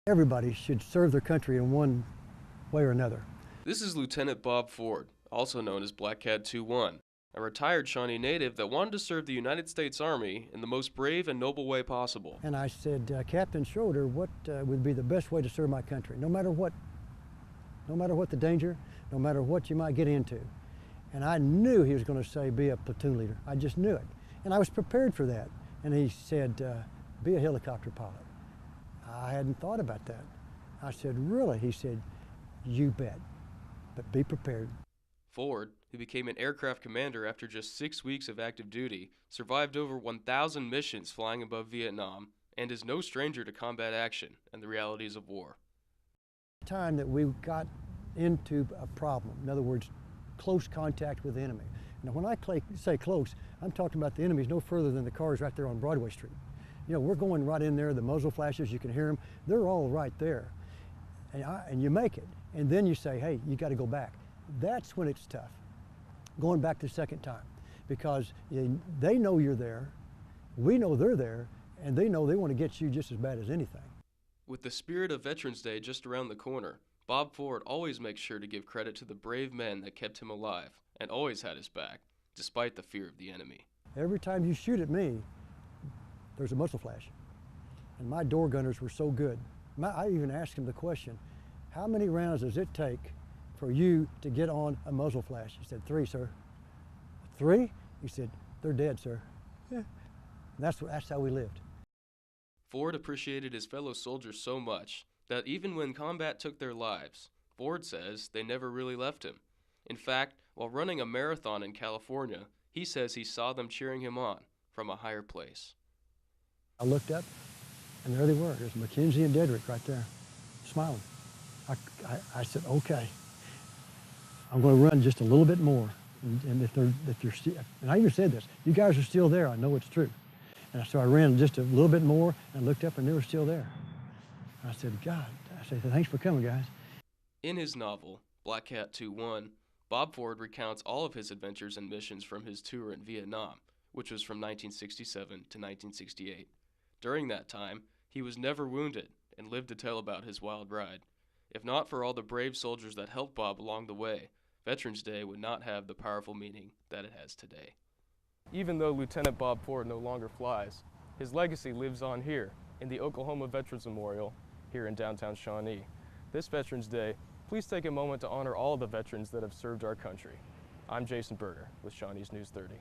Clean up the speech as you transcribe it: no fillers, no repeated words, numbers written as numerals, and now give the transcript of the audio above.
Everybody should serve their country in one way or another. This is Lieutenant Bob Ford, also known as Black Cat 21, a retired Shawnee native that wanted to serve the United States Army in the most brave and noble way possible. And I said, Captain Schroeder, what would be the best way to serve my country, no matter what the danger, no matter what you might get into. And I knew he was going to say, be a platoon leader. I just knew it. And I was prepared for that. And he said, be a helicopter pilot. I hadn't thought about that. I said, really? He said, you bet, but be prepared. Ford, who became an aircraft commander after just 6 weeks of active duty, survived over 1,000 missions flying above Vietnam, and is no stranger to combat action and the realities of war. The time that we got into a problem, in other words, close contact with the enemy. Now, when I say close, I'm talking about the enemies no further than the cars right there on Broadway Street. You know, we're going right in there, the muzzle flashes, you can hear them, they're all right there. And you make it, and then you say, hey, you got to go back. That's when it's tough, going back the second time, because they know you're there, we know they're there, and they know they want to get you just as bad as anything. With the spirit of Veterans Day just around the corner, Bob Ford always makes sure to give credit to the brave men that kept him alive and always had his back, despite the fear of the enemy. Every time you shoot at me, there's a muzzle flash. And my door gunners were so good. I even asked him the question, how many rounds does it take for you to get on a muzzle flash? He said, 3, sir. 3? He said, they're dead, sir. Yeah. That's how we lived. Ford appreciated his fellow soldiers so much that even when combat took their lives, Ford says they never really left him. In fact, while running a marathon in California, he says he saw them cheering him on from a higher place. I looked up, and there they were. There's Mackenzie and Dedrick right there, smiling. I said, okay, I'm going to run just a little bit more. And if you're still, and I even said this, you guys are still there, I know it's true. And so I ran just a little bit more and looked up and they were still there. And I said, God, I said, thanks for coming, guys. In his novel, Black Cat 21, Bob Ford recounts all of his adventures and missions from his tour in Vietnam, which was from 1967 to 1968. During that time, he was never wounded and lived to tell about his wild ride. If not for all the brave soldiers that helped Bob along the way, Veterans Day would not have the powerful meaning that it has today. Even though Lieutenant Bob Ford no longer flies, his legacy lives on here in the Oklahoma Veterans Memorial here in downtown Shawnee. This Veterans Day, please take a moment to honor all the veterans that have served our country. I'm Jason Berger with Shawnee's News 30.